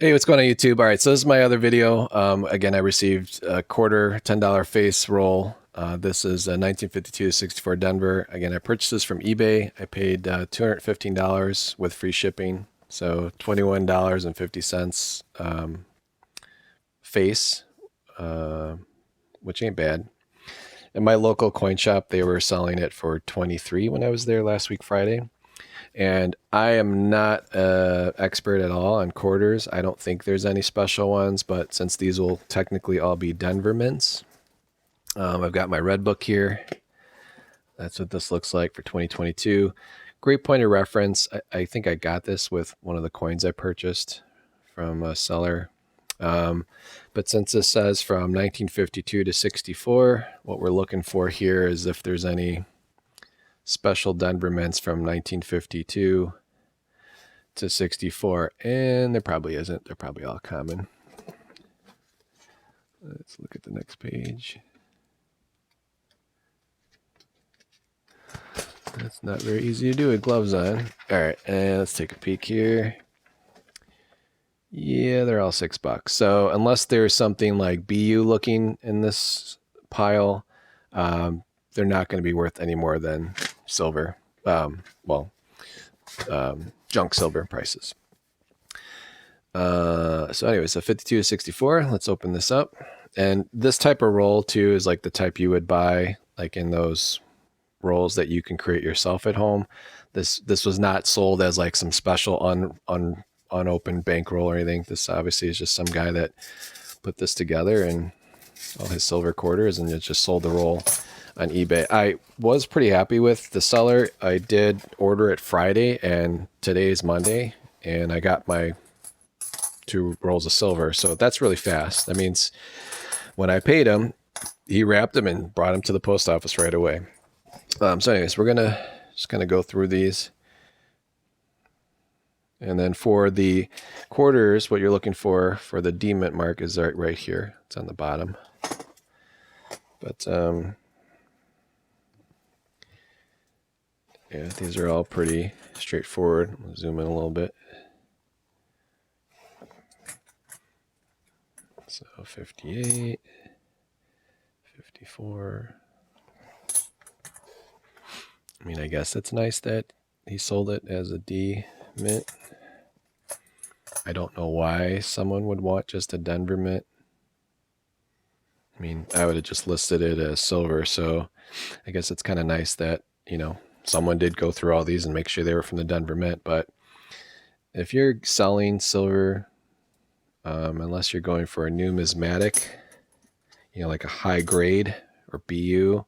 Hey, what's going on YouTube? All right, so this is my other video. Again, I received a quarter $10 face roll. This is a 1952 to 64 Denver. Again, I purchased this from eBay. I paid $215 with free shipping, so $21.50 face, uh, which ain't bad. In my local coin shop, they were selling it for 23 when I was there last week Friday. And I am not an expert at all on quarters. I don't think there's any special ones, but since these will technically all be Denver mints, I've got my red book here. That's what this looks like for 2022. Great point of reference. I think I got this with one of the coins I purchased from a seller. But since this says from 1952 to 64, what we're looking for here is if there's any special Denver mints from 1952 to 64, and there probably isn't. They're probably all common. Let's look at the next page. That's not very easy to do with gloves on. All right, and let's take a peek here. Yeah, they're all $6. So unless there's something like BU looking in this pile, they're not going to be worth any more than silver. Junk silver prices. So anyway, so 52 to 64, let's open this up. And this type of roll too is like the type you would buy like in those rolls that you can create yourself at home. This was not sold as like some special unopened bankroll or anything. This obviously is just some guy that put this together and all his silver quarters and it just sold the roll on eBay. I was pretty happy with the seller. I did order it Friday and today's Monday, and I got my 2 rolls of silver. So that's really fast. That means when I paid him, he wrapped them and brought them to the post office right away. So anyways, we're just gonna go through these. And then for the quarters, what you're looking for the D-mint mark is right here. It's on the bottom. But yeah, these are all pretty straightforward. I'll zoom in a little bit. So 58, 54. I mean, I guess it's nice that he sold it as a D mint. I don't know why someone would want just a Denver mint. I mean, I would have just listed it as silver. So I guess it's kind of nice that, someone did go through all these and make sure they were from the Denver mint. But if you're selling silver, unless you're going for a numismatic, like a high grade or BU,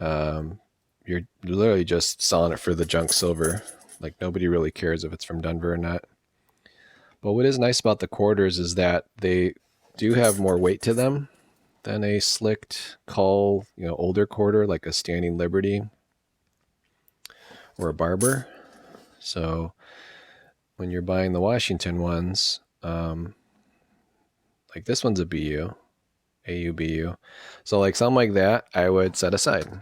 you're literally just selling it for the junk silver. Like nobody really cares if it's from Denver or not. But what is nice about the quarters is that they do have more weight to them than a slicked cull, older quarter like a Standing Liberty or a Barber. So when you're buying the Washington ones, like this one's a BU, AUBU. So like something like that, I would set aside.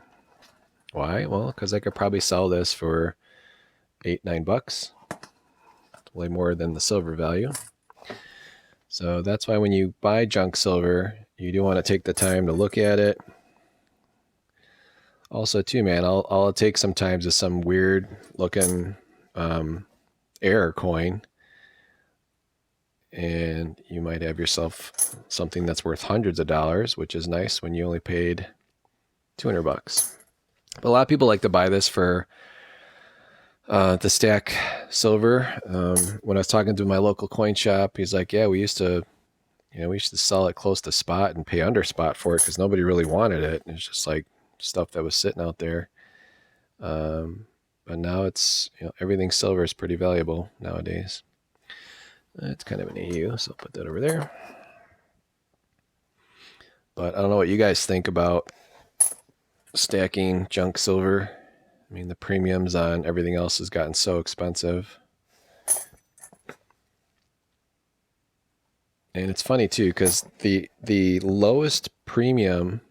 Why? Well, because I could probably sell this for $8-9, way more than the silver value. So that's why when you buy junk silver, you do want to take the time to look at it. Also, too, man, all it takes sometimes is some weird looking error coin, and you might have yourself something that's worth hundreds of dollars, which is nice when you only paid $200. But a lot of people like to buy this for to stack silver. When I was talking to my local coin shop, he's like, "Yeah, we used to sell it close to spot and pay under spot for it because nobody really wanted it. It's just like stuff that was sitting out there. But now it's everything silver is pretty valuable nowadays." It's kind of an AU, so I'll put that over there. But I don't know what you guys think about stacking junk silver. I mean, the premiums on everything else has gotten so expensive. And it's funny too, because the lowest premium,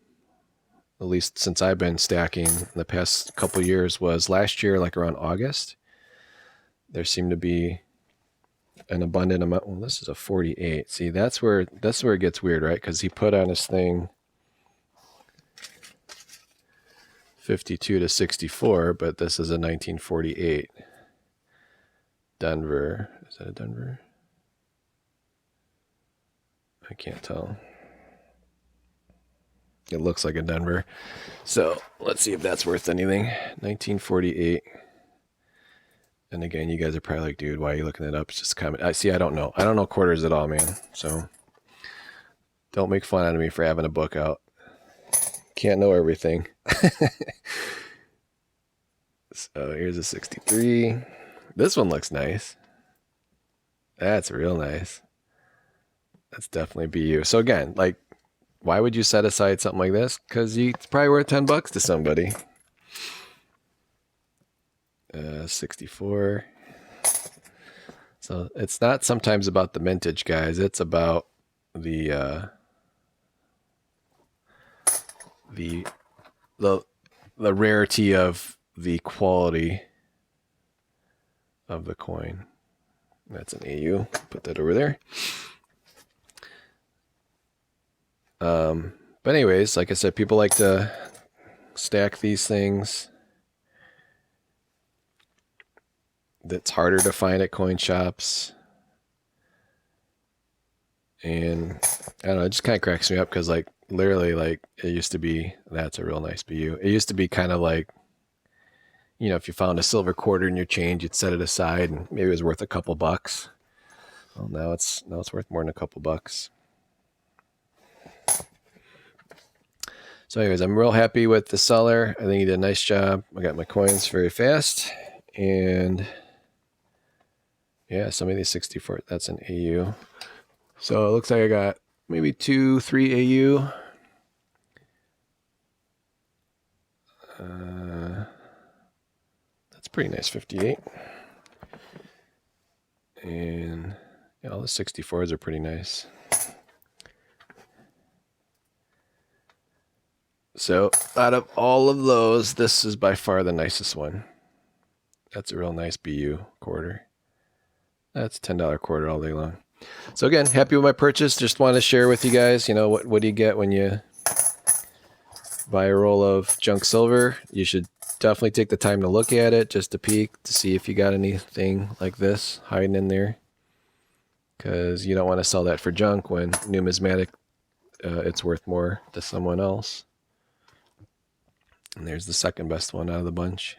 at least since I've been stacking in the past couple years, was last year, like around August. There seemed to be an abundant amount. Well, this is a 48. See, that's where it gets weird, right? Because he put on his thing 52 to 64, but this is a 1948 Denver. Is that a Denver? I can't tell. It looks like a Denver. So let's see if that's worth anything. 1948. And again, you guys are probably like, dude, why are you looking it up? It's just a comment. I don't know. I don't know quarters at all, man. So don't make fun out of me for having a book out. Can't know everything. So here's a 63. This one looks nice. That's real nice. That's definitely BU. So again, like, why would you set aside something like this? Because it's probably worth $10 to somebody. 64. So it's not sometimes about the mintage, guys. It's about the rarity of the quality of the coin. That's an AU. Put that over there. But anyways, like I said, people like to stack these things. That's harder to find at coin shops. And I don't know, it just kind of cracks me up because, like, literally, like, it used to be, that's a real nice BU. It used to be kind of like, you know, if you found a silver quarter in your change, you'd set it aside and maybe it was worth a couple bucks. Well, now it's worth more than a couple bucks. So anyways, I'm real happy with the seller. I think he did a nice job. I got my coins very fast. And yeah, some of these 64, that's an AU. So it looks like I got maybe 2, 3 AU. That's pretty nice, 58. And yeah, all the 64s are pretty nice. So out of all of those, this is by far the nicest one. That's a real nice BU quarter. That's a $10 quarter all day long. So again, happy with my purchase. Just want to share with you guys, you know, what do you get when you buy a roll of junk silver? You should definitely take the time to look at it, just to peek, to see if you got anything like this hiding in there. Because you don't want to sell that for junk when numismatic, it's worth more to someone else. And there's the second best one out of the bunch.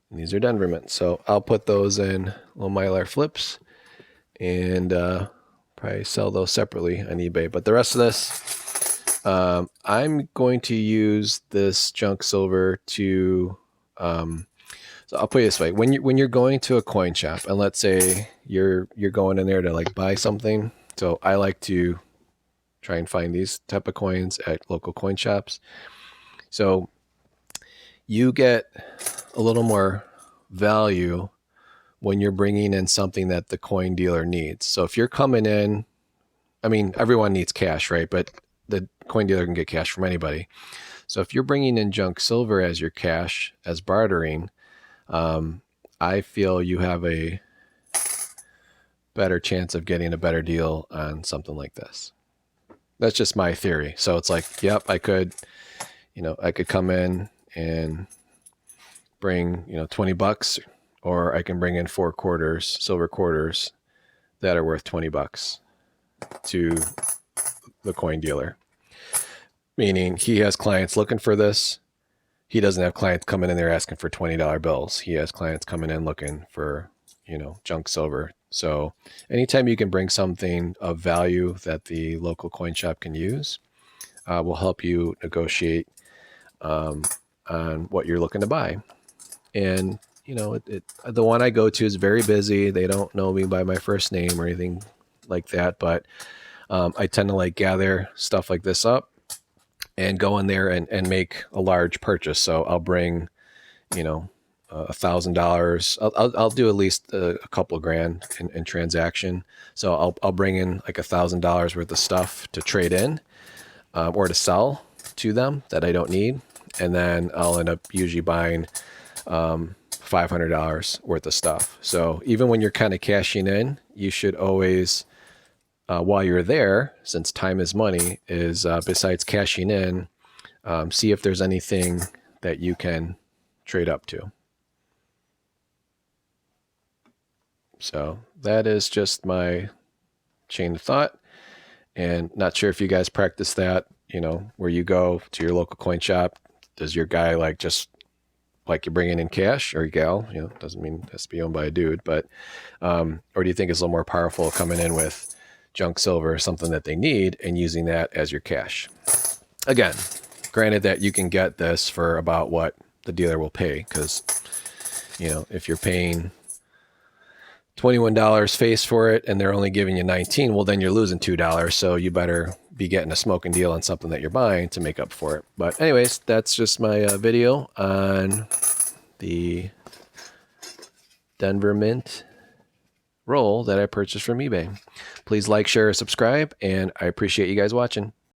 And these are Denver mints. So I'll put those in little Mylar flips and probably sell those separately on eBay. But the rest of this, I'm going to use this junk silver to, so I'll put it this way. When you're going to a coin shop, and let's say you're going in there to like buy something. So I like to try and find these type of coins at local coin shops. So you get a little more value when you're bringing in something that the coin dealer needs. So if you're coming in, I mean, everyone needs cash, right? But the coin dealer can get cash from anybody. So if you're bringing in junk silver as your cash, as bartering, I feel you have a better chance of getting a better deal on something like this. That's just my theory. So it's like, yep, I could come in and bring, $20, or I can bring in 4 quarters, silver quarters that are worth $20 to the coin dealer. Meaning he has clients looking for this. He doesn't have clients coming in there asking for $20 bills. He has clients coming in looking for, junk silver. So anytime you can bring something of value that the local coin shop can use, will help you negotiate on what you're looking to buy. And the one I go to is very busy. They don't know me by my first name or anything like that, but I tend to like gather stuff like this up and go in there and make a large purchase. So I'll bring, $1,000. I'll do at least a couple of grand in transaction. So I'll bring in like $1,000 worth of stuff to trade in or to sell to them that I don't need. And then I'll end up usually buying 5 $500 worth of stuff. So even when you're kind of cashing in, you should always, while you're there, since time is money, is besides cashing in, see if there's anything that you can trade up to. So that is just my chain of thought, and not sure if you guys practice that, where you go to your local coin shop. Does your guy just like you bringing in cash, or your gal, doesn't mean it has to be owned by a dude, but, or do you think it's a little more powerful coming in with junk silver or something that they need and using that as your cash? Again, granted that you can get this for about what the dealer will pay, because, if you're paying $21 face for it and they're only giving you 19, well, then you're losing $2. So you better be getting a smoking deal on something that you're buying to make up for it. But anyways, that's just my video on the Denver Mint roll that I purchased from eBay. Please like, share, subscribe, and I appreciate you guys watching.